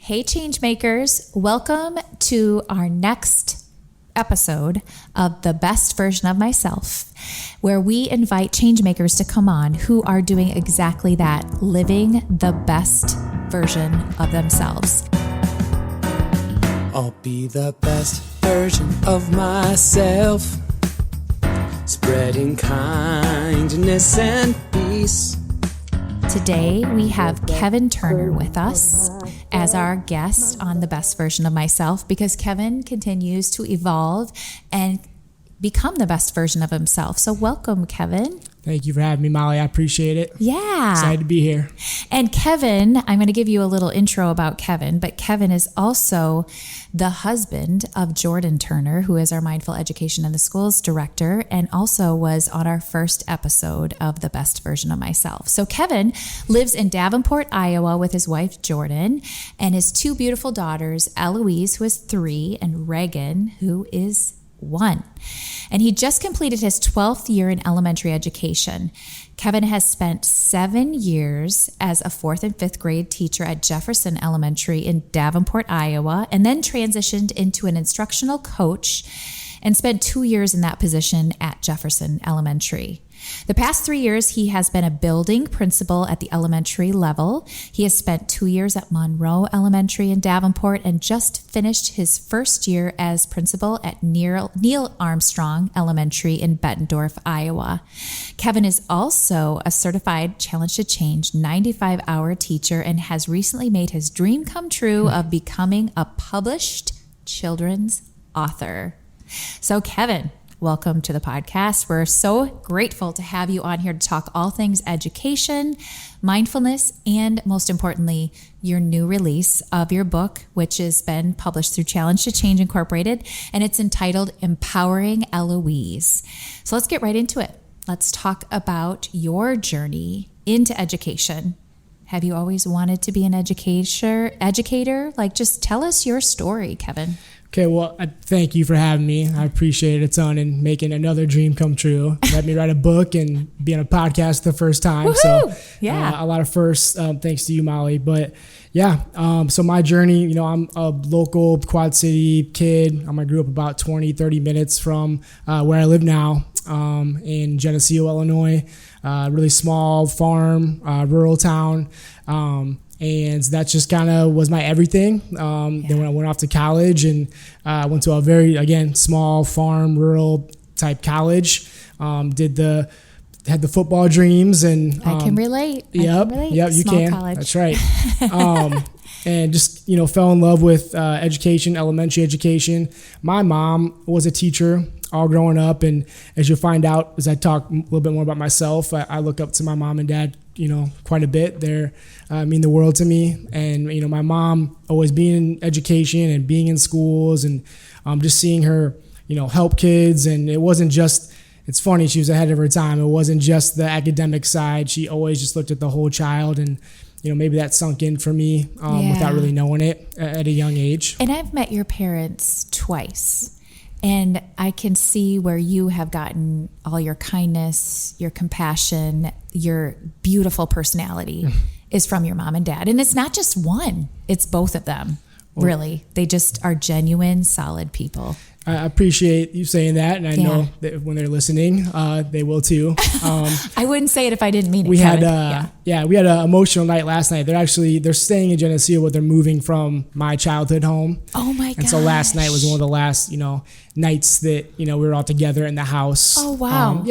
Hey, Changemakers. Welcome to our next episode of The Best Version of Myself, where we invite changemakers to come on who are doing exactly that, living the best version of themselves. I'll be the best version of myself, spreading kindness and peace. Today, we have Kevin Turner with us as our guest on The Best Version of Myself because Kevin continues to evolve and become the best version of himself. So welcome, Kevin. Thank you for having me, Molly. I appreciate it. Yeah. Excited to be here. And Kevin, I'm going to give you a little intro about Kevin, but Kevin is also the husband of Jordan Turner, who is our Mindful Education in the Schools director, and also was on our first episode of The Best Version of Myself. So Kevin lives in Davenport, Iowa with his wife, Jordan, and his two beautiful daughters, Eloise, who is 3, and Reagan, who is 1. And he just completed his 12th year in elementary education. Kevin has spent 7 years as a 4th and 5th grade teacher at Jefferson Elementary in Davenport, Iowa, and then transitioned into an instructional coach and spent 2 years in that position at Jefferson Elementary. The past 3 years, he has been a building principal at the elementary level. He has spent 2 years at Monroe Elementary in Davenport and just finished his first year as principal at Neil Armstrong Elementary in Bettendorf, Iowa. Kevin is also a certified Challenge to Change 95-hour teacher and has recently made his dream come true of becoming a published children's author. So Kevin, welcome to the podcast. We're so grateful to have you on here to talk all things education, mindfulness, and most importantly, your new release of your book, which has been published through Challenge to Change Incorporated, and it's entitled Empowering Eloise. So let's get right into it. Let's talk about your journey into education. Have you always wanted to be an educator? Like, just tell us your story, Kevin. Okay, well, thank you for having me. I appreciate it a ton and making another dream come true. Let me write a book and be on a podcast the first time. Woo-hoo! So yeah, a lot of firsts. Thanks to you, Molly. But yeah, so my journey, I'm a local Quad City kid. I grew up about 20, 30 minutes from where I live now in Geneseo, Illinois. Really small farm, rural town. And that just kind of was my everything. Then when I went off to college and went to a very, again, small farm, rural type college, had the football dreams and I can relate. Yep, you Small can. College. That's right. And just fell in love with education, elementary education. My mom was a teacher all growing up, and as you'll find out as I talk a little bit more about myself, I look up to my mom and dad quite a bit. They're mean the world to me. And my mom always being in education and being in schools and just seeing her help kids. And it wasn't just, it's funny, she was ahead of her time. It wasn't just the academic side. She always just looked at the whole child, and maybe that sunk in for me without really knowing it at a young age. And I've met your parents twice, and I can see where you have gotten all your kindness, your compassion, your beautiful personality is from your mom and dad. And it's not just one, it's both of them. Well, really. They just are genuine, solid people. I appreciate you saying that, and I know that when they're listening, they will too. I wouldn't say it if I didn't mean it. We had an emotional night last night. They're staying in Geneseo, but they're moving from my childhood home. Oh my gosh. And so last night was one of the last nights that we were all together in the house. Oh wow.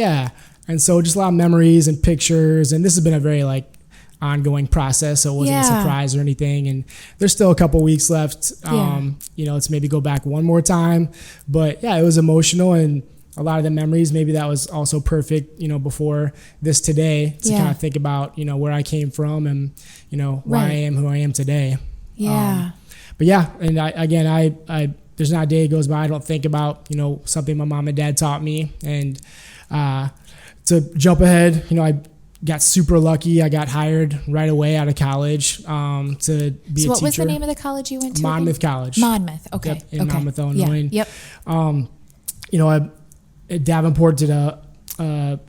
And so just a lot of memories and pictures, and this has been a very ongoing process, so it wasn't a surprise or anything, and there's still a couple weeks left to maybe go back one more time, but it was emotional, and a lot of the memories, maybe that was also perfect before this today to kind of think about where I came from and why I am who I am today. And I there's not a day goes by I don't think about something my mom and dad taught me. And to jump ahead, I got super lucky. I got hired right away out of college to be a teacher. So what was the name of the college you went to? Monmouth College. Monmouth, okay. Yep, in Monmouth, Illinois. Yep. I at Davenport did a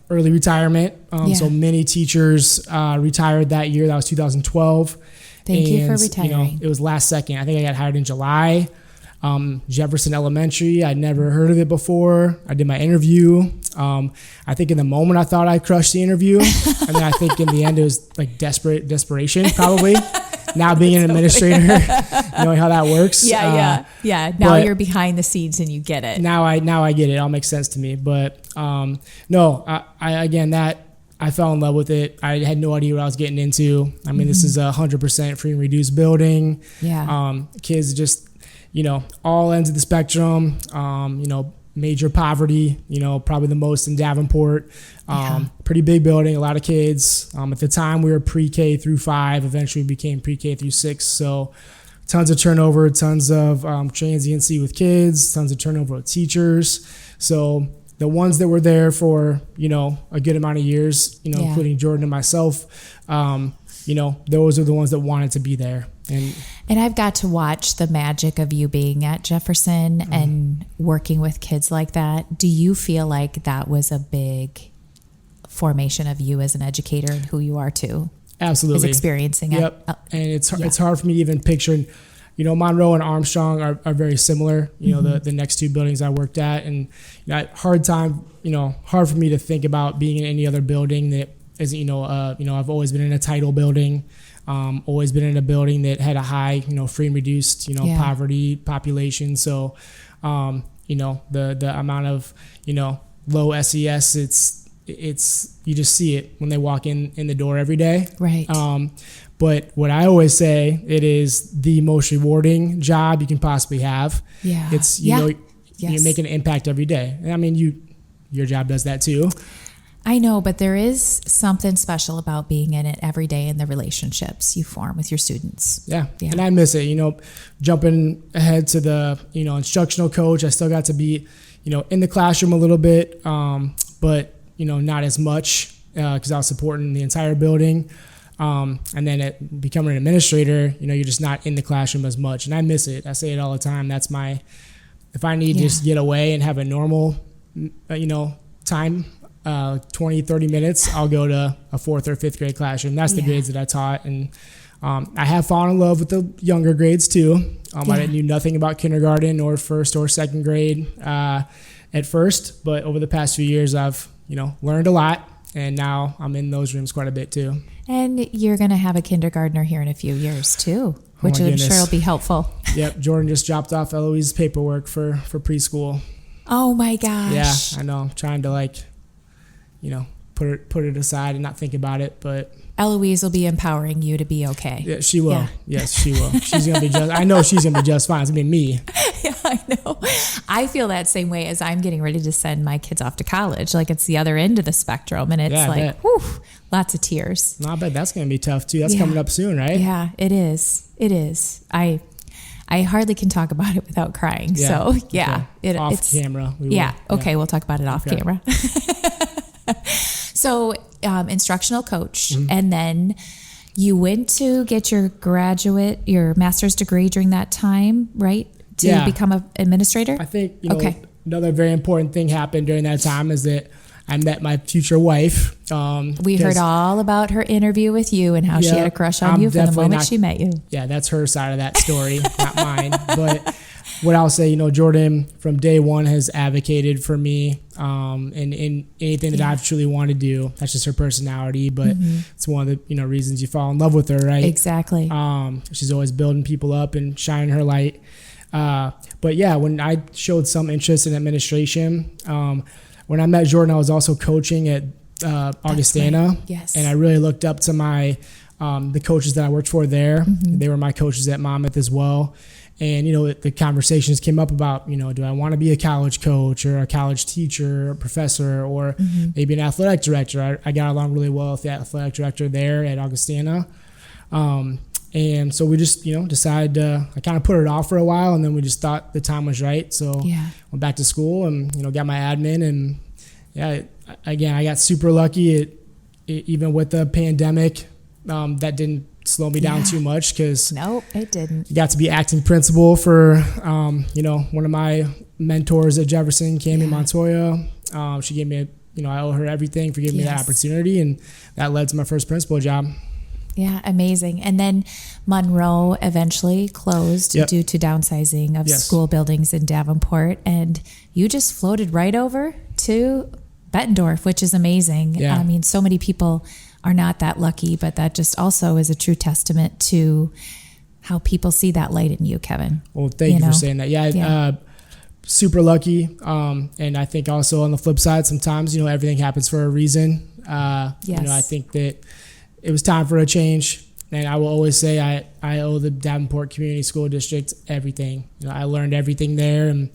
early retirement. So many teachers retired that year. That was 2012. Thank you for retiring. It was last second. I think I got hired in July. Jefferson Elementary, I'd never heard of it before. I did my interview. I think in the moment I thought I crushed the interview. And then I think in the end it was like desperation probably. Now being an administrator, knowing how that works. Yeah. Now you're behind the scenes and you get it. Now I get it. It all makes sense to me. But I fell in love with it. I had no idea what I was getting into. I mean, this is a 100% free and reduced building. Yeah. Kids just, all ends of the spectrum, major poverty, probably the most in Davenport. Pretty big building, a lot of kids. At the time, we were pre-K through 5. Eventually, we became pre-K through 6. So tons of turnover, tons of transiency with kids, tons of turnover with teachers. So the ones that were there for, a good amount of years, including Jordan and myself, those are the ones that wanted to be there. And I've got to watch the magic of you being at Jefferson and working with kids like that. Do you feel like that was a big formation of you as an educator and who you are too? Absolutely. Is experiencing it. And it's hard for me to even picture, Monroe and Armstrong are very similar, the next two buildings I worked at. And hard for me to think about being in any other building that isn't, I've always been in a title building. Always been in a building that had a high, free and reduced, poverty population. So, the amount of, low SES, it's you just see it when they walk in the door every day. Right. But what I always say, it is the most rewarding job you can possibly have. Yeah. It's, you're making an impact every day. And I mean, your job does that too. I know, but there is something special about being in it every day and the relationships you form with your students. Yeah. And I miss it, jumping ahead to the, instructional coach. I still got to be, in the classroom a little bit, but, not as much because I was supporting the entire building. And then becoming an administrator, you're just not in the classroom as much. And I miss it. I say it all the time. That's if I need to just get away and have a normal, time, 20, 30 minutes, I'll go to a 4th or 5th grade classroom. That's the grades that I taught. And I have fallen in love with the younger grades too. I knew nothing about kindergarten or 1st or 2nd grade at first, but over the past few years, I've, learned a lot. And now I'm in those rooms quite a bit too. And you're going to have a kindergartner here in a few years too, which I'm sure will be helpful. Yep. Jordan just dropped off Eloise's paperwork for preschool. Oh my gosh. Yeah, I know. I'm trying to put it aside and not think about it, but Eloise will be empowering you to be okay. Yeah, she will. Yeah. Yes, she will. She's gonna be I know she's gonna be just fine. It's gonna be me. Yeah, I know. I feel that same way as I'm getting ready to send my kids off to college. Like it's the other end of the spectrum, and it's lots of tears. No, I bet that's gonna be tough too. That's coming up soon, right? Yeah, it is. It is. I hardly can talk about it without crying. Yeah. So yeah, okay. Off camera. Okay, we'll talk about it off camera. So instructional coach, and then you went to get your master's degree during that time, right? To become an administrator? I think, another very important thing happened during that time is that I met my future wife. We heard all about her interview with you and how she had a crush on you from the moment she met you. Yeah, that's her side of that story, not mine. But what I'll say, Jordan from day one has advocated for me in anything that I've truly wanted to do. That's just her personality, but it's one of the reasons you fall in love with her, right? Exactly. She's always building people up and shining her light. But yeah, when I showed some interest in administration, when I met Jordan, I was also coaching at Augustana. Right. Yes. And I really looked up to the coaches that I worked for there. They were my coaches at Monmouth as well. And, the conversations came up about, do I want to be a college coach or a college teacher or professor or maybe an athletic director? I got along really well with the athletic director there at Augustana. And so we just, decided I kind of put it off for a while, and then we just thought the time was right. So went back to school and, got my admin. And again, I got super lucky. Even with the pandemic, that didn't slow me down too much because nope, it didn't. Got to be acting principal for one of my mentors at Jefferson, Cami Montoya. She gave me I owe her everything for giving me that opportunity, and that led to my first principal job. Yeah, amazing. And then Monroe eventually closed due to downsizing of school buildings in Davenport. And you just floated right over to Bettendorf, which is amazing. Yeah. I mean, so many people are not that lucky, but that just also is a true testament to how people see that light in you, Kevin. Well, thank you for saying that. Yeah. Super lucky. And I think also on the flip side, sometimes, everything happens for a reason. I think that it was time for a change. And I will always say I owe the Davenport Community School District everything. I learned everything there. And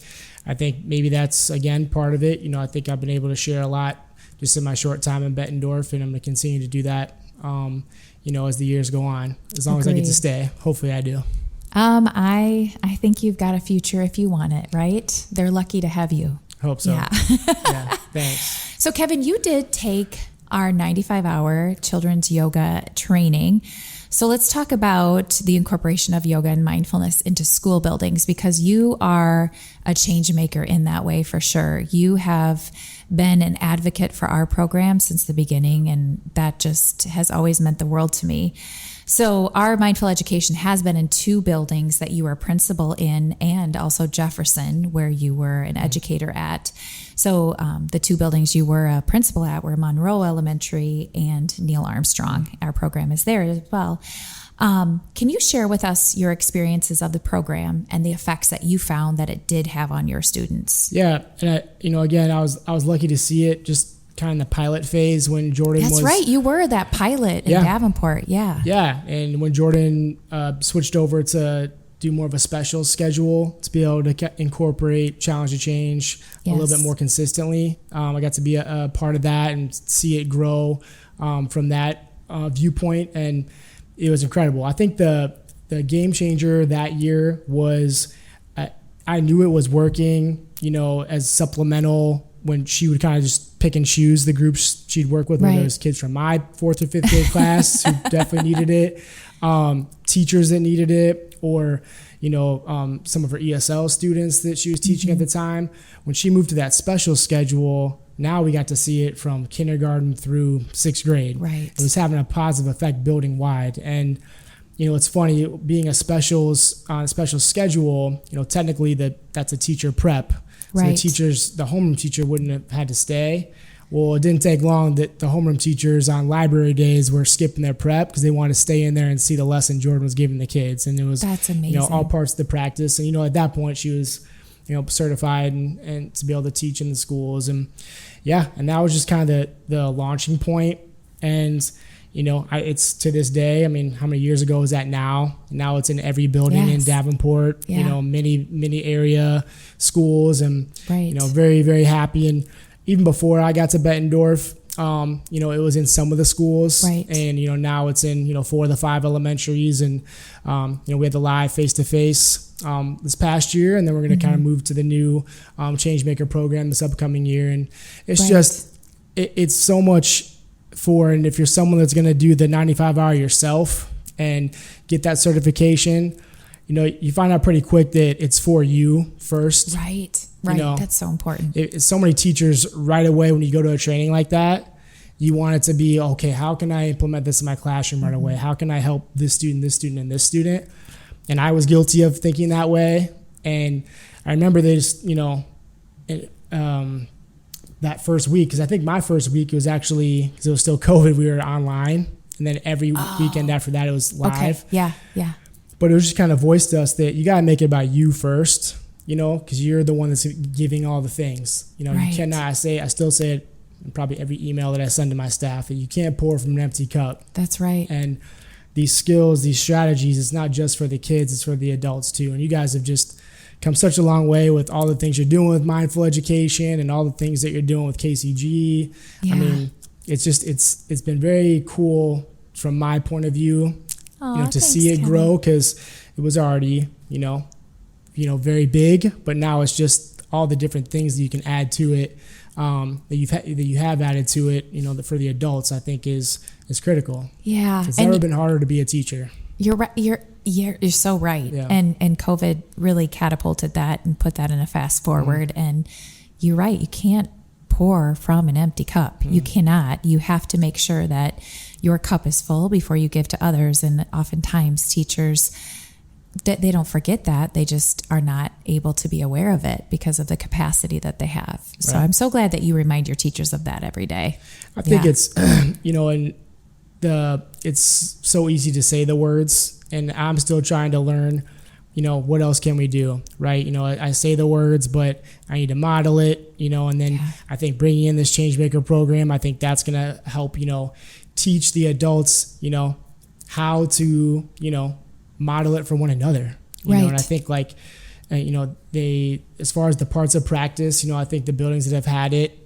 I think maybe that's, again, part of it. I think I've been able to share a lot just in my short time in Bettendorf. And I'm going to continue to do that, as the years go on. As long as I get to stay. Hopefully I do. I think you've got a future if you want it, right? They're lucky to have you. Hope so. Yeah. Yeah, thanks. So Kevin, you did take our 95-hour children's yoga training. So let's talk about the incorporation of yoga and mindfulness into school buildings, because you are a change maker in that way for sure. You have been an advocate for our program since the beginning, and that just has always meant the world to me. So our mindful education has been in 2 buildings that you were a principal in, and also Jefferson, where you were an educator at. So the 2 buildings you were a principal at were Monroe Elementary and Neil Armstrong. Our program is there as well. Can you share with us your experiences of the program and the effects that you found that it did have on your students? Yeah, and again, I was lucky to see it just kind of in the pilot phase when Jordan was... That's right, you were that pilot in Davenport, yeah. Yeah, and when Jordan switched over to do more of a special schedule to be able to incorporate Challenge to Change a little bit more consistently. I got to be a part of that and see it grow from that viewpoint, and it was incredible. I think the game changer that year was I knew it was working, as supplemental when she would kind of just pick and choose the groups she'd work with, whether it was kids from my 4th or 5th grade class who definitely needed it, teachers that needed it, or some of her ESL students that she was teaching at the time. When she moved to that special schedule, now we got to see it from kindergarten through 6th grade. Right. It was having a positive effect building wide. And it's funny, being a special schedule, technically that's a teacher prep. So right. The homeroom teacher wouldn't have had to stay. Well, it didn't take long that the homeroom teachers on library days were skipping their prep because they wanted to stay in there and see the lesson Jordan was giving the kids. And it was, that's amazing. All parts of the practice. And, at that point she was, certified and to be able to teach in the schools. And and that was just kind of the launching point. And, it's to this day, how many years ago is that now? Now it's in every building in Davenport, many area schools, and, very, very happy. And even before I got to Bettendorf, it was in some of the schools, right. And, now it's in, 4 of the 5 elementaries. And, we had the live face-to-face this past year, and then we're going to kind of move to the new Changemaker program this upcoming year. And it's just, it's so much and if you're someone that's going to do the 95-hour yourself and get that certification, you find out pretty quick that it's for you first. Right. That's so important. So many teachers right away, when you go to a training like that, you want it to be, okay, how can I implement this in my classroom right away? How can I help this student, and this student? And I was guilty of thinking that way. And I remember they just, that first week, because I think my first week was actually, because it was still COVID, we were online. And then every weekend after that, it was live. Okay. Yeah. But it was just kind of voiced to us that you got to make it about you first, because you're the one that's giving all the things. Right. You cannot, I still say it in probably every email that I send to my staff, that you can't pour from an empty cup. That's right. And these skills, these strategies, it's not just for the kids, it's for the adults too. And you guys have just come such a long way with all the things you're doing with mindful education and all the things that you're doing with KCG. Yeah. It's just, it's been very cool from my point of view, to see it grow, because it was already, very big, but now it's just all the different things that you can add to it, that you have added to it, for the adults, I think is critical. Yeah. It's never been harder to be a teacher. You're right. You're so right. Yeah. And COVID really catapulted that and put that in a fast forward. Mm-hmm. And you're right. You can't pour from an empty cup. Mm-hmm. You cannot. You have to make sure that your cup is full before you give to others. And oftentimes teachers, they don't forget that. They just are not able to be aware of it because of the capacity that they have. So Right. I'm so glad that you remind your teachers of that every day. I think it's, it's so easy to say the words, and I'm still trying to learn, what else can we do, right? I say the words, but I need to model it, and then I think bringing in this Changemaker program, I think that's going to help, teach the adults, how to, model it for one another, Right. And I think they, as far as the parts of practice, I think the buildings that have had it,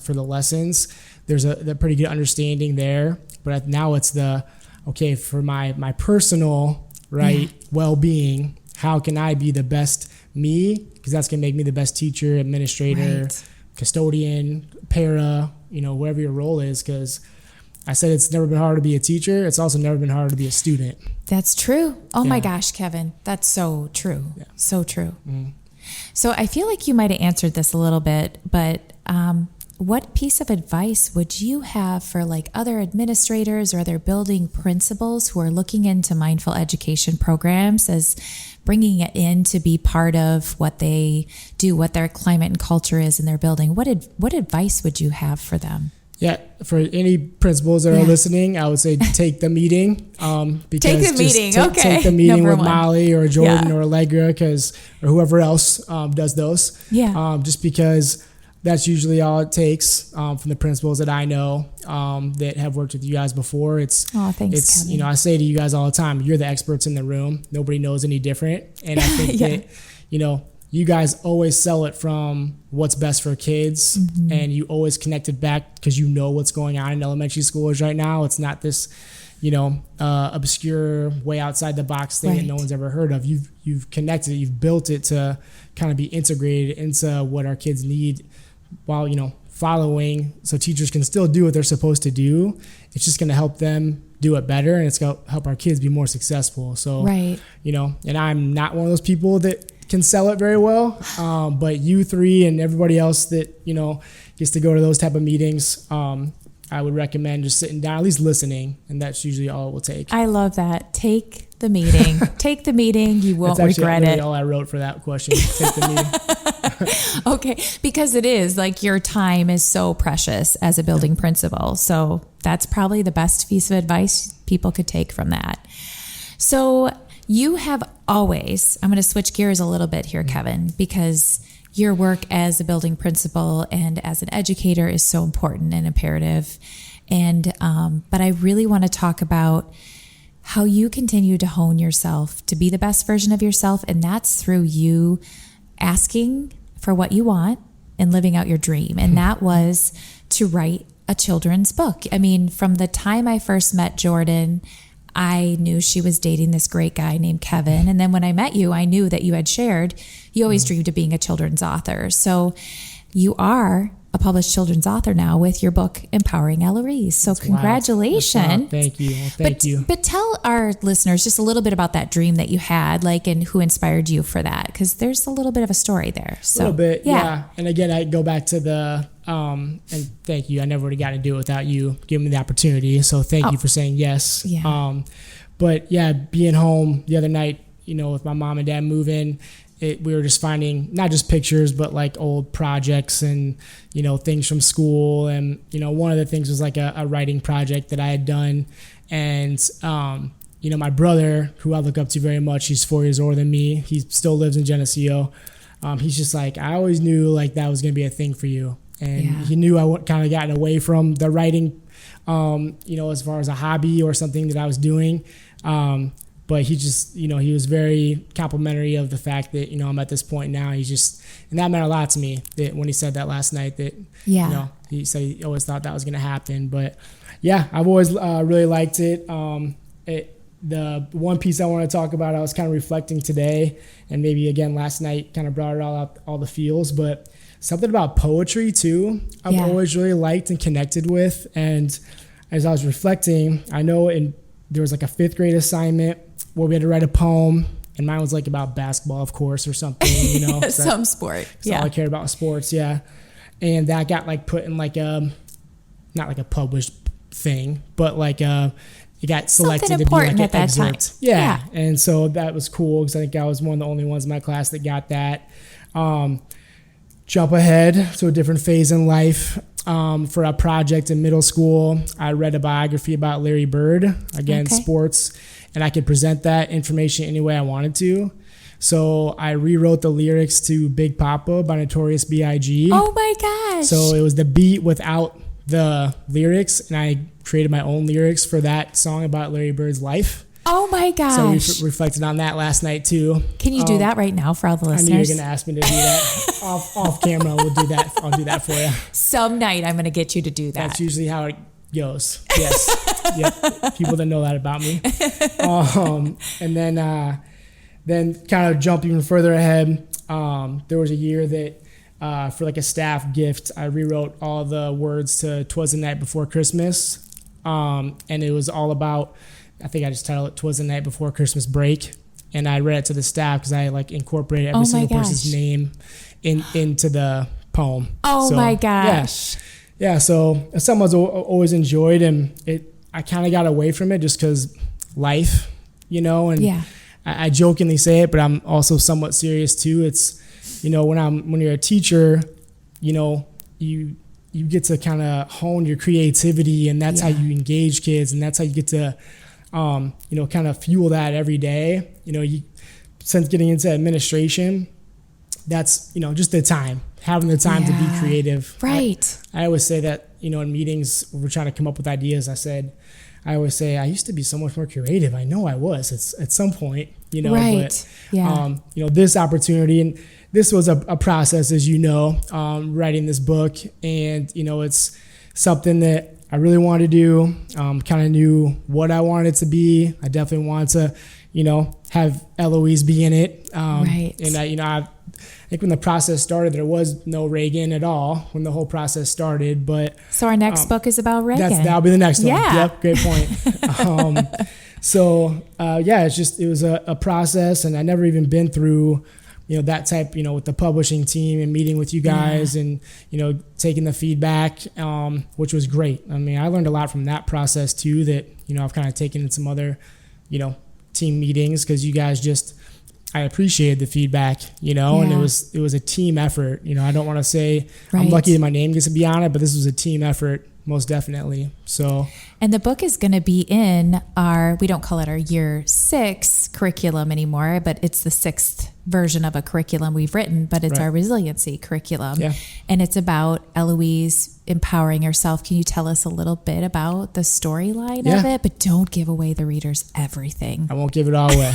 for the lessons, there's a pretty good understanding there. But now it's for my personal, right, well-being, how can I be the best me? Because that's going to make me the best teacher, administrator, Right. custodian, para, whoever your role is. Because I said it's never been hard to be a teacher. It's also never been hard to be a student. That's true. Oh my Yeah. gosh, Kevin, that's so true. Yeah. So true. Mm. So I feel like you might have answered this a little bit, but what piece of advice would you have for other administrators or other building principals who are looking into mindful education programs as bringing it in to be part of what they do, what their climate and culture is in their building? What advice would you have for them? Yeah, for any principals that are listening, I would say take the meeting. Because Take the meeting, okay. Take the meeting Number with one. Molly or Jordan Yeah. or Allegra, or whoever else does those. Yeah. Just because that's usually all it takes from the principals that I know that have worked with you guys before. Oh, thanks, Kevin. I say to you guys all the time, you're the experts in the room. Nobody knows any different. And I think that, you guys always sell it from what's best for kids, and you always connect it back because you know what's going on in elementary schools right now. It's not this, obscure way outside the box thing that no one's ever heard of. You've connected it, you've built it to kind of be integrated into what our kids need while, following, so teachers can still do what they're supposed to do. It's just going to help them do it better, and it's going to help our kids be more successful. So, and I'm not one of those people that can sell it very well, but you three and everybody else that gets to go to those type of meetings, I would recommend just sitting down, at least listening, and that's usually all it will take. I love that. Take the meeting. Take the meeting. You won't regret it. All I wrote for that question. Take the meeting. Okay, because it is your time is so precious as a building principal. So that's probably the best piece of advice people could take from that. So you have always, I'm going to switch gears a little bit here, Kevin, because your work as a building principal and as an educator is so important and imperative. And, but I really want to talk about how you continue to hone yourself to be the best version of yourself. And that's through you asking for what you want and living out your dream. And that was to write a children's book. I mean, from the time I first met Jordan, I knew she was dating this great guy named Kevin. And then when I met you, I knew that you had shared, you always dreamed of being a children's author. So you are a published children's author now with your book, Empowering Eloise. So congratulations. Thank you. Well, thank you. But tell our listeners just a little bit about that dream that you had, and who inspired you for that. Because there's a little bit of a story there. So, a little bit, yeah. And again, I go back to the, and thank you. I never would have gotten to do it without you giving me the opportunity. So thank you for saying yes. Yeah. But yeah, being home the other night, with my mom and dad moving, we were just finding not just pictures, but old projects and, things from school. And, one of the things was a writing project that I had done. And, my brother, who I look up to very much, he's 4 years older than me. He still lives in Geneseo. He's just I always knew that was going to be a thing for you. And he knew I kind of gotten away from the writing, as far as a hobby or something that I was doing. But he just, he was very complimentary of the fact that, I'm at this point now. He's just, and that meant a lot to me that when he said that last night that, he said he always thought that was going to happen. But yeah, I've always really liked it. The one piece I want to talk about, I was kind of reflecting today and maybe again last night kind of brought it all up, all the feels, but something about poetry too, I've always really liked and connected with. And as I was reflecting, I know there was a 5th grade assignment where we had to write a poem, and mine was about basketball, of course, or something, some sport. That's all I cared about was sports, And that got put in not a published thing, but like it got selected Something to be important like at an that time. excerpt. Yeah. And so that was cool because I think I was one of the only ones in my class that got that. Jump ahead to a different phase in life. For a project in middle school, I read a biography about Larry Bird, again, sports, and I could present that information any way I wanted to. So I rewrote the lyrics to Big Papa by Notorious B.I.G. Oh my gosh. So it was the beat without the lyrics, and I created my own lyrics for that song about Larry Bird's life. Oh my gosh. So we reflected on that last night too. Can you do that right now for all the listeners? I knew you were going to ask me to do that. off camera, we'll do that. I'll do that for you. Some night I'm going to get you to do that. That's usually how it goes. Yes. Yep. People that know that about me. And then kind of jump even further ahead. There was a year that for like a staff gift, I rewrote all the words to 'Twas the Night Before Christmas. And it was all about, I think I just titled it 'Twas the Night Before Christmas Break. And I read it to the staff because I like incorporated every single person's name into the poem. Oh my gosh. Yeah. So it's something I've always enjoyed, and I kind of got away from it just because life, and I jokingly say it, but I'm also somewhat serious too. It's, when you're a teacher, you get to kind of hone your creativity, and that's how you engage kids, and that's how you get to, kind of fuel that every day. Since getting into administration, that's, just having the time to be creative. Right. I always say that, in meetings, when we're trying to come up with ideas, I always say, I used to be so much more creative. I know I was at some point, Right. But, this opportunity, and this was a process, as writing this book, and, it's something that I really wanted to do, kind of knew what I wanted it to be. I definitely wanted to, have Eloise be in it. Right. And I think when the process started, there was no Reagan at all when the whole process started. But so our next book is about Reagan. That'll be the next one. Yeah. Yep. Great point. It was a process, and I never even been through, that type, with the publishing team and meeting with you guys and, taking the feedback, which was great. I mean, I learned a lot from that process too, that, I've kind of taken in some other, team meetings, because you guys I appreciated the feedback, and it was a team effort. I don't want to say I'm lucky that my name gets to be on it, but this was a team effort, most definitely. So, and the book is going to be in we don't call it our year 6 curriculum anymore, but it's the 6th version of a curriculum we've written, but it's our resiliency curriculum. Yeah. And it's about Eloise empowering herself. Can you tell us a little bit about the storyline of it? But don't give away the readers everything. I won't give it all away.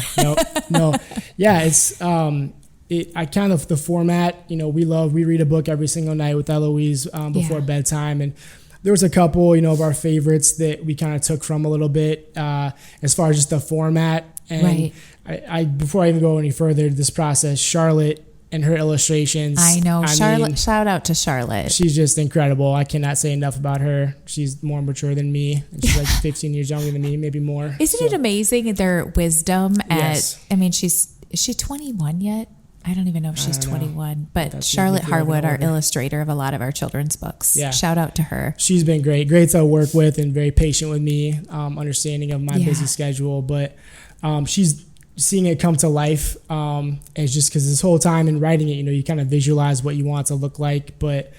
No. Yeah, it's I kind of, the format, we read a book every single night with Eloise before bedtime, and there was a couple, of our favorites that we kind of took from a little bit as far as just the format. And I before I even go any further to this process, Charlotte and her illustrations. I know. Shout out to Charlotte. She's just incredible. I cannot say enough about her. She's more mature than me. And she's like 15 years younger than me, maybe more. Isn't it amazing, their wisdom Yes. I mean, is she 21 yet? I don't even know if she's 21, but Charlotte Harwood, our illustrator of a lot of our children's books. Yeah. Shout out to her. She's been great to work with, and very patient with me, understanding of my busy schedule. But she's seeing it come to life as just because this whole time in writing it, you kind of visualize what you want it to look like. But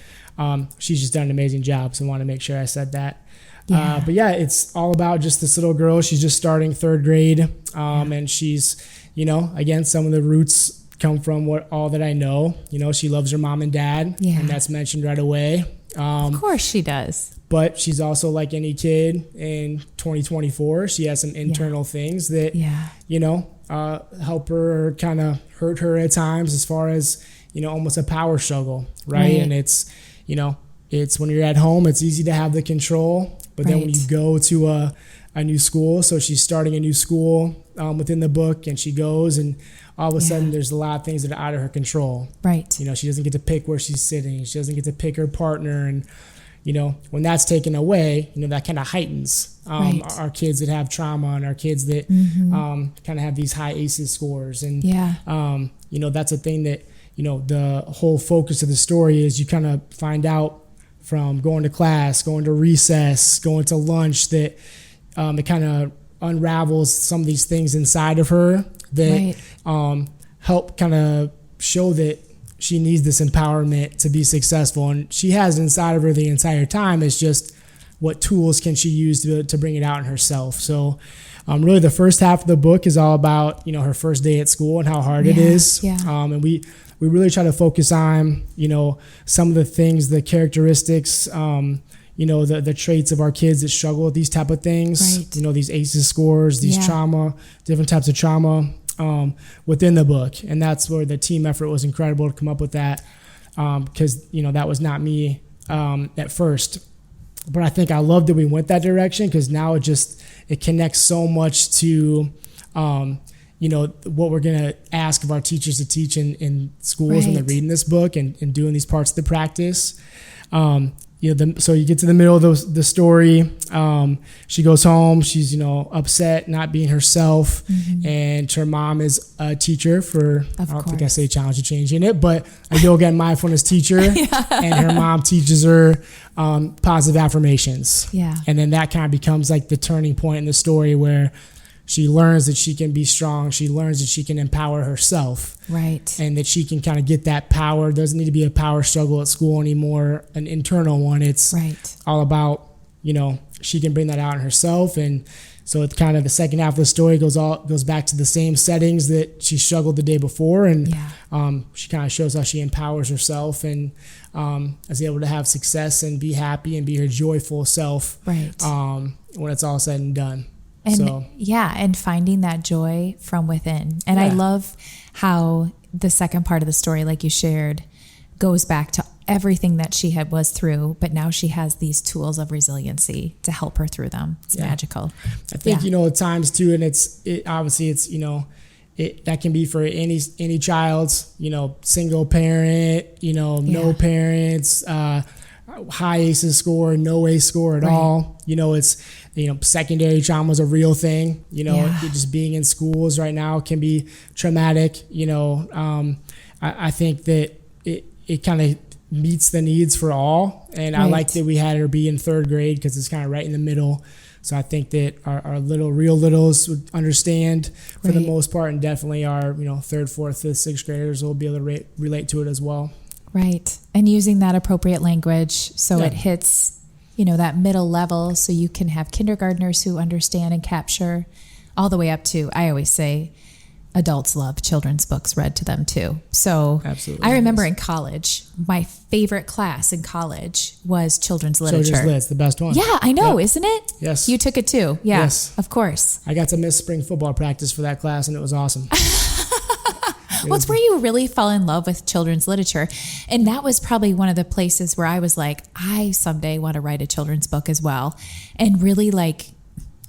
she's just done an amazing job, so I want to make sure I said that. Yeah. But it's all about just this little girl. She's just starting 3rd grade, and she's, again, some of the roots come from all that I know. She loves her mom and dad, and that's mentioned right away. Of course she does. But she's also like any kid in 2024. She has some internal things that, help her, kind of hurt her at times, as far as, almost a power struggle, right? And it's, it's when you're at home, it's easy to have the control, but then when you go to a new school, so she's starting a new school within the book, and she goes, and all of a sudden there's a lot of things that are out of her control. Right. She doesn't get to pick where she's sitting. She doesn't get to pick her partner. And, when that's taken away, that kind of heightens our kids that have trauma, and our kids that kind of have these high ACEs scores. And, that's a thing that, the whole focus of the story is you kind of find out from going to class, going to recess, going to lunch, that it kind of unravels some of these things inside of her that help kind of show that she needs this empowerment to be successful. And she has it inside of her the entire time. It's just what tools can she use to bring it out in herself. So really the first half of the book is all about, her first day at school and how hard it is. And we really try to focus on, some of the things, the characteristics, the traits of our kids that struggle with these type of things, these ACEs scores, these trauma, different types of trauma within the book. And that's where the team effort was incredible to come up with that, because, that was not me at first. But I think I love that we went that direction, because now it connects so much to, what we're going to ask of our teachers to teach in schools when they're reading this book and doing these parts of the practice. So you get to the middle of the story. She goes home. She's, upset, not being herself. And her mom is a teacher I don't think I say challenge to changing it, but a yoga and mindfulness teacher. And her mom teaches her positive affirmations. And then that kind of becomes like the turning point in the story, where she learns that she can be strong. She learns that she can empower herself. And that she can kind of get that power. It doesn't need to be a power struggle at school anymore, an internal one. It's all about, she can bring that out in herself. And so it's kind of the second half of the story goes back to the same settings that she struggled the day before. And she kind of shows how she empowers herself and is able to have success and be happy and be her joyful self when it's all said and done. And finding that joy from within. And I love how the second part of the story, like you shared, goes back to everything that she was through, but now she has these tools of resiliency to help her through them. It's magical. I think, at times too, and obviously that can be for any child, single parent, no parents, high ACEs score, no ACE score at all. It's, secondary trauma is a real thing. Just being in schools right now can be traumatic. I think that it kind of meets the needs for all. And I like that we had her be in third grade, because it's kind of right in the middle. So I think that our real littles would understand for the most part, and definitely our, third, fourth, fifth, sixth graders will be able to relate to it as well. And using that appropriate language so it hits, that middle level, so you can have kindergartners who understand and capture, all the way up to, I always say, adults love children's books read to them too. So I remember in college, my favorite class in college was children's literature. Children's Lit's the best one. Yeah, I know, isn't it? Yes. You took it too. Yeah, yes. Of course. I got to miss spring football practice for that class, and it was awesome. Well, it's where you really fall in love with children's literature. And that was probably one of the places where I was like, I someday want to write a children's book as well. And really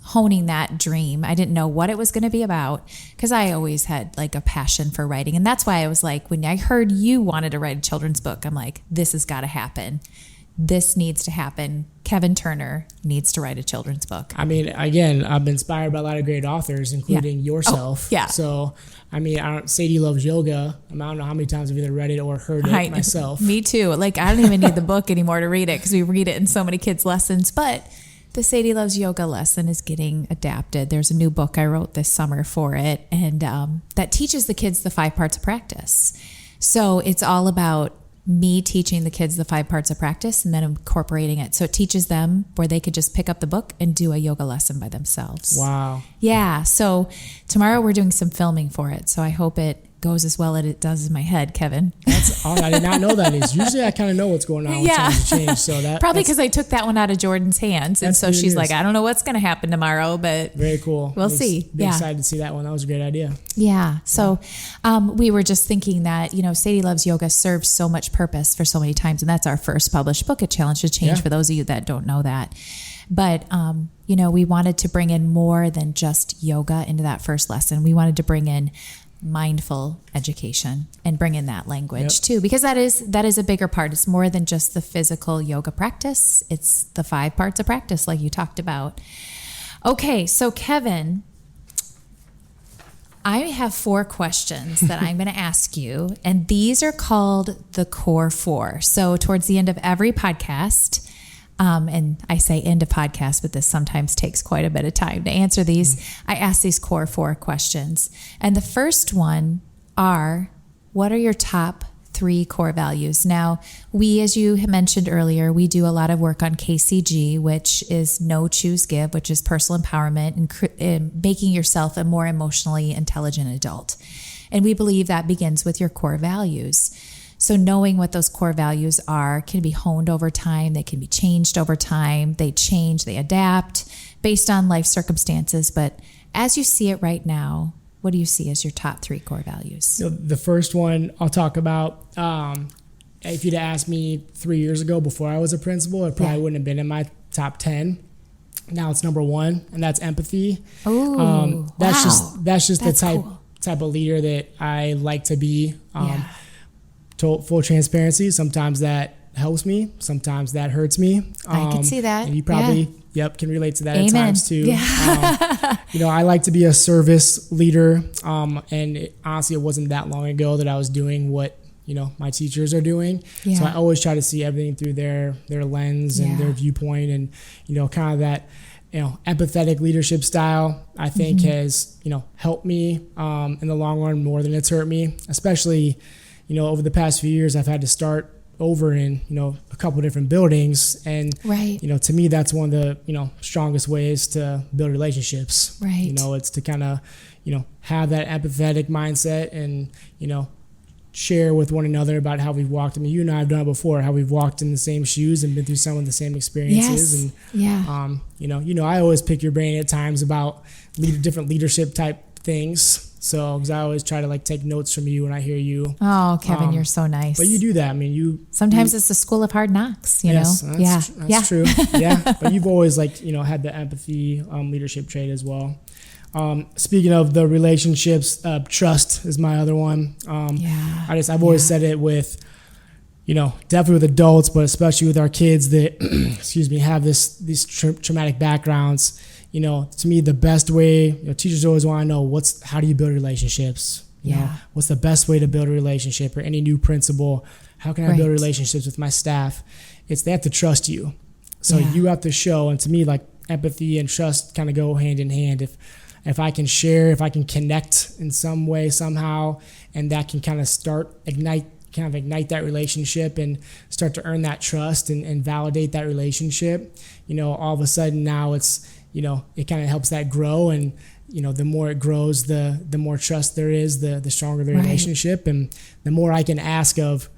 honing that dream. I didn't know what it was going to be about, because I always had a passion for writing. And that's why I was like, when I heard you wanted to write a children's book, I'm like, this has got to happen. This needs to happen. Kevin Turner needs to write a children's book. I mean, again, I've been inspired by a lot of great authors, including yourself. So, Sadie Loves Yoga. I don't know how many times I've either read it or heard it myself. Me too. I don't even need the book anymore to read it, because we read it in so many kids' lessons. But the Sadie Loves Yoga lesson is getting adapted. There's a new book I wrote this summer for it, and that teaches the kids the 5 parts of practice. So it's all about me teaching the kids the 5 parts of practice and then incorporating it. So it teaches them where they could just pick up the book and do a yoga lesson by themselves. Wow. Yeah. So tomorrow we're doing some filming for it. So I hope it goes as well as it does in my head, Kevin. That's all. I did not know that. Usually I kind of know what's going on with Challenge to Change. So that probably because I took that one out of Jordan's hands. And so she's like, I don't know what's going to happen tomorrow, but very cool. We'll see. Be excited to see that one. That was a great idea. Yeah. So we were just thinking that, Sadie Loves Yoga serves so much purpose for so many times. And that's our first published book, A Challenge to Change, for those of you that don't know that. But, we wanted to bring in more than just yoga into that first lesson. We wanted to bring in mindful education and bring in that language too, because that is a bigger part. It's more than just the physical yoga practice. It's the 5 parts of practice, like you talked about. Okay, so Kevin, I have 4 questions that I'm going to ask you, and these are called the core 4. So towards the end of every podcast, and I say end of podcast, but this sometimes takes quite a bit of time to answer these. I ask these core 4 questions. And the first one are, what are your top 3 core values? Now, we, as you mentioned earlier, we do a lot of work on KCG, which is Know, Choose, Give, which is personal empowerment and making yourself a more emotionally intelligent adult. And we believe that begins with your core values. So knowing what those core values are can be honed over time. They can be changed over time. They change, they adapt based on life circumstances. But as you see it right now, what do you see as your top 3 core values? So the first one I'll talk about, if you'd asked me 3 years ago before I was a principal, it probably wouldn't have been in my top 10. Now it's number 1, and that's empathy. Oh, that's wow. That's just That's the cool. type of leader that I like to be. Full transparency. Sometimes that helps me. Sometimes that hurts me. I can see that. And you probably can relate to that Amen. at times too. Yeah. I like to be a service leader. And honestly, it wasn't that long ago that I was doing what my teachers are doing. Yeah. So I always try to see everything through their lens and their viewpoint, and kind of that empathetic leadership style, I think has helped me in the long run more than it's hurt me. Especially over the past few years, I've had to start over in a couple different buildings, and to me that's one of the strongest ways to build relationships. It's to kind of have that empathetic mindset and share with one another about how we've walked. I mean, you and I have done it before, how we've walked in the same shoes and been through some of the same experiences. And I always pick your brain at times about different leadership type things. So, because I always try to take notes from you when I hear you. Oh, Kevin, you're so nice. But you do that. I mean, sometimes it's the school of hard knocks, you know? That's true. Yeah. But you've always had the empathy leadership trait as well. Speaking of the relationships, trust is my other one. I've always said it with, definitely with adults, but especially with our kids that, have these traumatic backgrounds. To me, the best way, teachers always want to know how do you build relationships? What's the best way to build a relationship, or any new principal? How can I build relationships with my staff? They have to trust you. So you have to show, and to me, empathy and trust kind of go hand in hand. If I can share, if I can connect in some way, somehow, and that can kind of ignite that relationship and start to earn that trust and validate that relationship, all of a sudden now it's, it kind of helps that grow. And, the more it grows, the more trust there is, the stronger the relationship, and the more I can ask of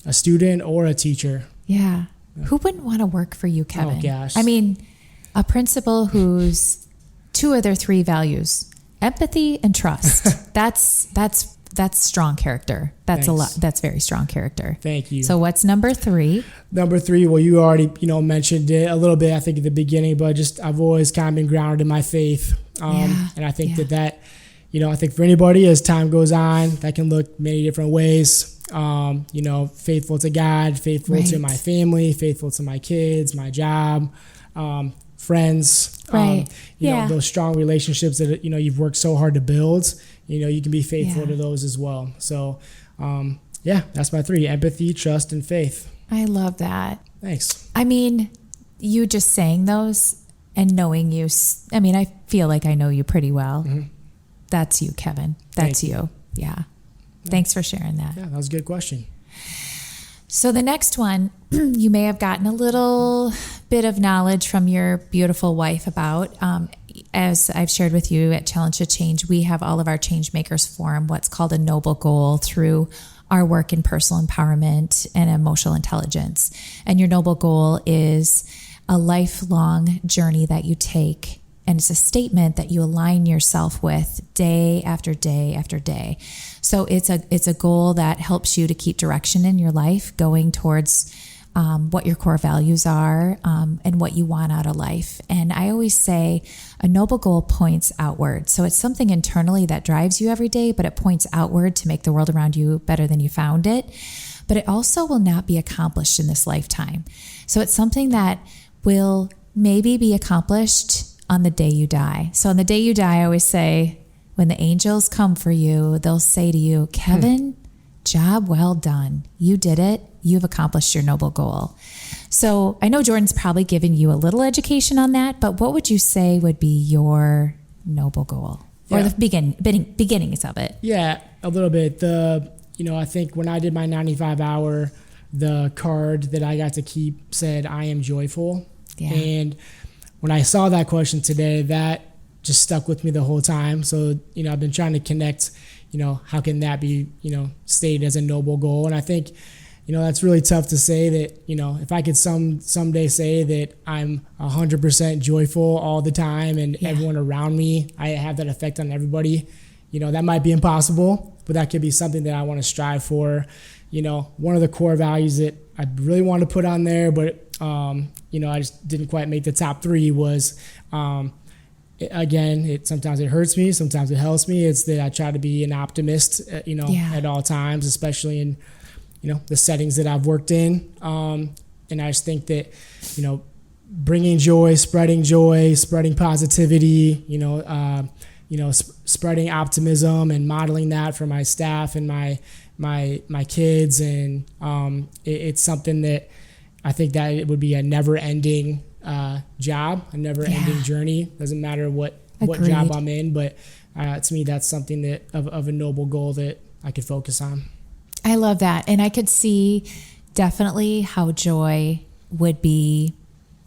a student or a teacher. Yeah. Who wouldn't want to work for you, Kevin? Oh, gosh. I mean, a principal who's 2 of their 3 values, empathy and trust. That's strong character. That's Thanks. A lot. That's very strong character. Thank you. So what's number 3? Number 3, well, you already, mentioned it a little bit, I think, at the beginning, but I've always kind of been grounded in my faith. And I think that, I think for anybody, as time goes on, that can look many different ways. Faithful to God, faithful to my family, faithful to my kids, my job, friends, those strong relationships that, you've worked so hard to build, you can be faithful to those as well. So, that's my 3: empathy, trust, and faith. I love that. Thanks. I mean, you just saying those and knowing you, I feel like I know you pretty well. Mm-hmm. That's you, Kevin. That's you. Yeah. Thanks for sharing that. Yeah, that was a good question. So the next one, you may have gotten a little bit of knowledge from your beautiful wife about. As I've shared with you at Challenge to Change, we have all of our change makers form what's called a noble goal through our work in personal empowerment and emotional intelligence. And your noble goal is a lifelong journey that you take. And it's a statement that you align yourself with day after day after day. So it's a goal that helps you to keep direction in your life, going towards what your core values are and what you want out of life. And I always say a noble goal points outward. So it's something internally that drives you every day, but it points outward to make the world around you better than you found it. But it also will not be accomplished in this lifetime. So it's something that will maybe be accomplished on the day you die. So on the day you die, I always say, when the angels come for you, they'll say to you, Kevin, job well done. You did it. You've accomplished your noble goal. So I know Jordan's probably given you a little education on that, but what would you say would be your noble goal or the beginnings of it? Yeah, a little bit. I think when I did my 95-hour, the card that I got to keep said, I am joyful. Yeah. And when I saw that question today, that just stuck with me the whole time. So, I've been trying to connect, how can that be, stated as a noble goal? And I think, that's really tough to say that, if I could someday say that I'm 100% joyful all the time and everyone around me, I have that effect on everybody, that might be impossible, but that could be something that I want to strive for. One of the core values that I really wanted to put on there, but, I just didn't quite make the top 3 was, sometimes it hurts me, sometimes it helps me. It's that I try to be an optimist, at all times, especially in, the settings that I've worked in. And I just think that, bringing joy, spreading positivity, spreading optimism and modeling that for my staff and my kids. And it's something that I think that it would be a never-ending job, a never-ending journey. Doesn't matter what job I'm in, but to me, that's something that of a noble goal that I could focus on. I love that. And I could see definitely how joy would be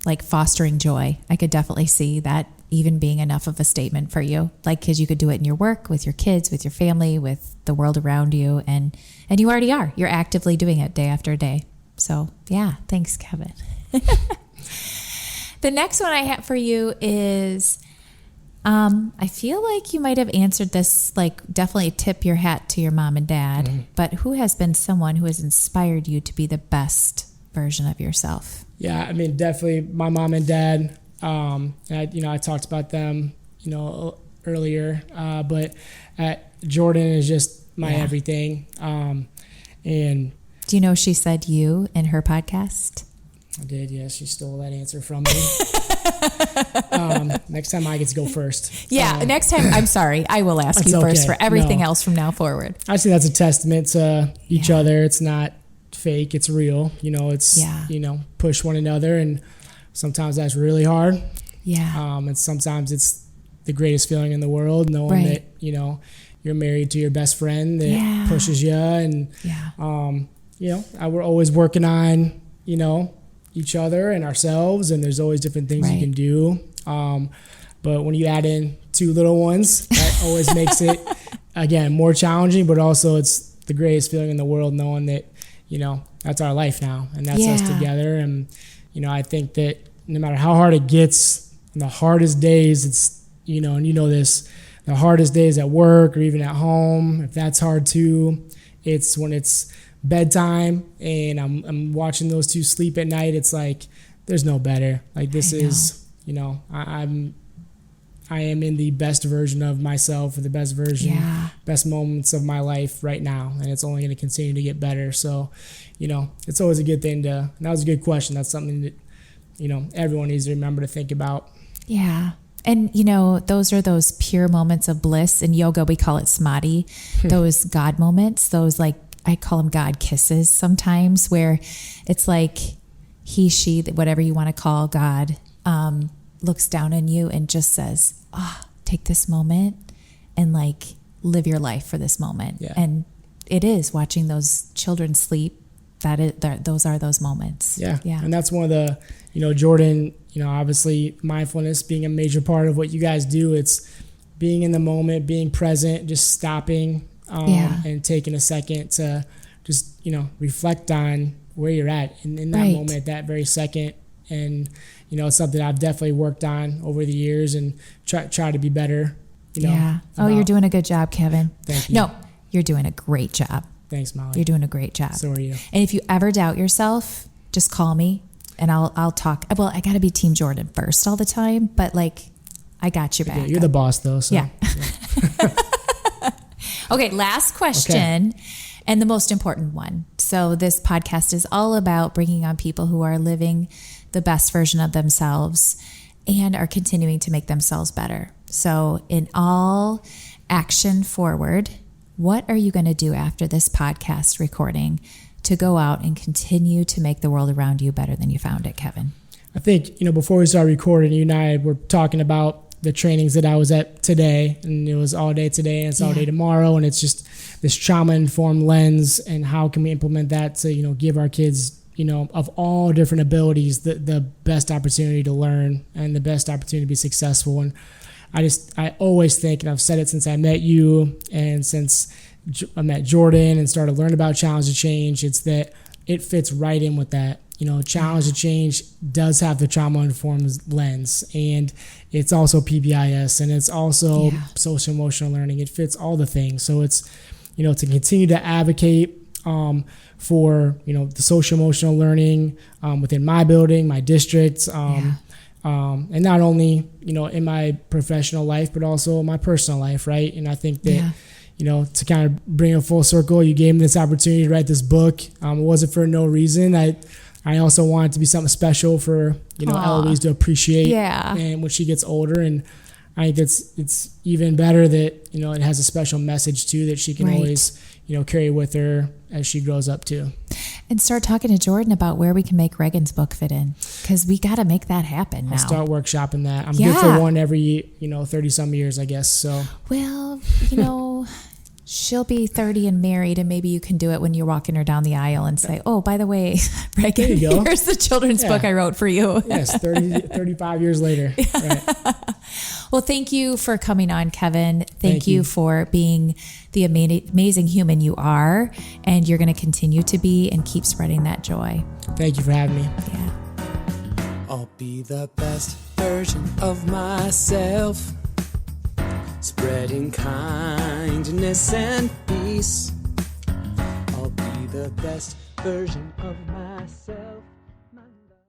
like fostering joy. I could definitely see that even being enough of a statement for you, like, because you could do it in your work, with your kids, with your family, with the world around you. And you already are. You're actively doing it day after day. So yeah, thanks, Kevin. The next one I have for you is, I feel like you might have answered this, like definitely tip your hat to your mom and dad, but who has been someone who has inspired you to be the best version of yourself? Yeah, I mean, definitely my mom and dad. I talked about them, earlier, but Jordan is just my everything. And do you know she said you in her podcast? I did, yes. She stole that answer from me. Next time I get to go first. Yeah, next time, I'm sorry. I will ask you first for everything else from now forward. I see that's a testament to each other. It's not fake. It's real. It's, push one another. And sometimes that's really hard. Yeah. And sometimes it's the greatest feeling in the world, knowing that, you're married to your best friend that pushes you. And, we're always working on, each other and ourselves, and there's always different things you can do. But when you add in 2 little ones, that always makes it, again, more challenging, but also it's the greatest feeling in the world knowing that, that's our life now, and that's us together. And, I think that no matter how hard it gets, the hardest days, it's, and this, the hardest days at work or even at home, if that's hard too, it's when it's bedtime and I'm watching those 2 sleep at night. It's like there's no better. Like this is, I am in the best version of myself, or the best version, best moments of my life right now, and it's only going to continue to get better. So, it's always a good thing to. That was a good question. That's something that everyone needs to remember to think about. Yeah. And, those are those pure moments of bliss. In yoga, we call it samadhi, those God moments, those I call them God kisses sometimes, where it's like he, she, whatever you want to call God, looks down on you and just says, take this moment and live your life for this moment. Yeah. And it is watching those children sleep. Those are those moments. Yeah. Yeah. And that's one of the, Jordan, obviously mindfulness being a major part of what you guys do. It's being in the moment, being present, just stopping, and taking a second to just, reflect on where you're at in that moment, at that very second. And, it's something I've definitely worked on over the years and try to be better, you're doing a good job, Kevin. Thank you. No, you're doing a great job. Thanks, Molly. You're doing a great job. So are you. And if you ever doubt yourself, just call me and I'll talk. Well, I got to be Team Jordan first all the time, but I got your back. Yeah, you're the boss though. So. Yeah. Okay, last question, and the most important one. So this podcast is all about bringing on people who are living the best version of themselves and are continuing to make themselves better. So in all action forward. What are you going to do after this podcast recording to go out and continue to make the world around you better than you found it, Kevin? I think, before we started recording, you and I were talking about the trainings that I was at today, and it was all day today and it's all day tomorrow. And it's just this trauma-informed lens, and how can we implement that to, give our kids, of all different abilities, the best opportunity to learn and the best opportunity to be successful. And I always think, and I've said it since I met you and since I met Jordan and started learning about challenge and change, it's that it fits right in with that. Challenge and change does have the trauma-informed lens, and it's also PBIS, and it's also social emotional learning. It fits all the things. So it's, to continue to advocate for, the social emotional learning within my building, my district, and not only, in my professional life, but also my personal life, right? And I think that, to kind of bring it full circle, you gave me this opportunity to write this book. It wasn't for no reason. I also want it to be something special for, Eloise to appreciate and when she gets older. And I think it's even better that, it has a special message too that she can always, carry with her as she grows up too. And start talking to Jordan about where we can make Reagan's book fit in, because we got to make that happen now. I'll start workshopping that. I'm good for one every, 30 some years, I guess. So, well, she'll be 30 and married, and maybe you can do it when you're walking her down the aisle and say, oh, by the way, Reagan, here's the children's book I wrote for you. Yes, 35 years later. Right. Well, thank you for coming on, Kevin. Thank you for being the amazing human you are, and you're going to continue to be and keep spreading that joy. Thank you for having me. Yeah. I'll be the best version of myself, spreading kindness and peace. I'll be the best version of myself.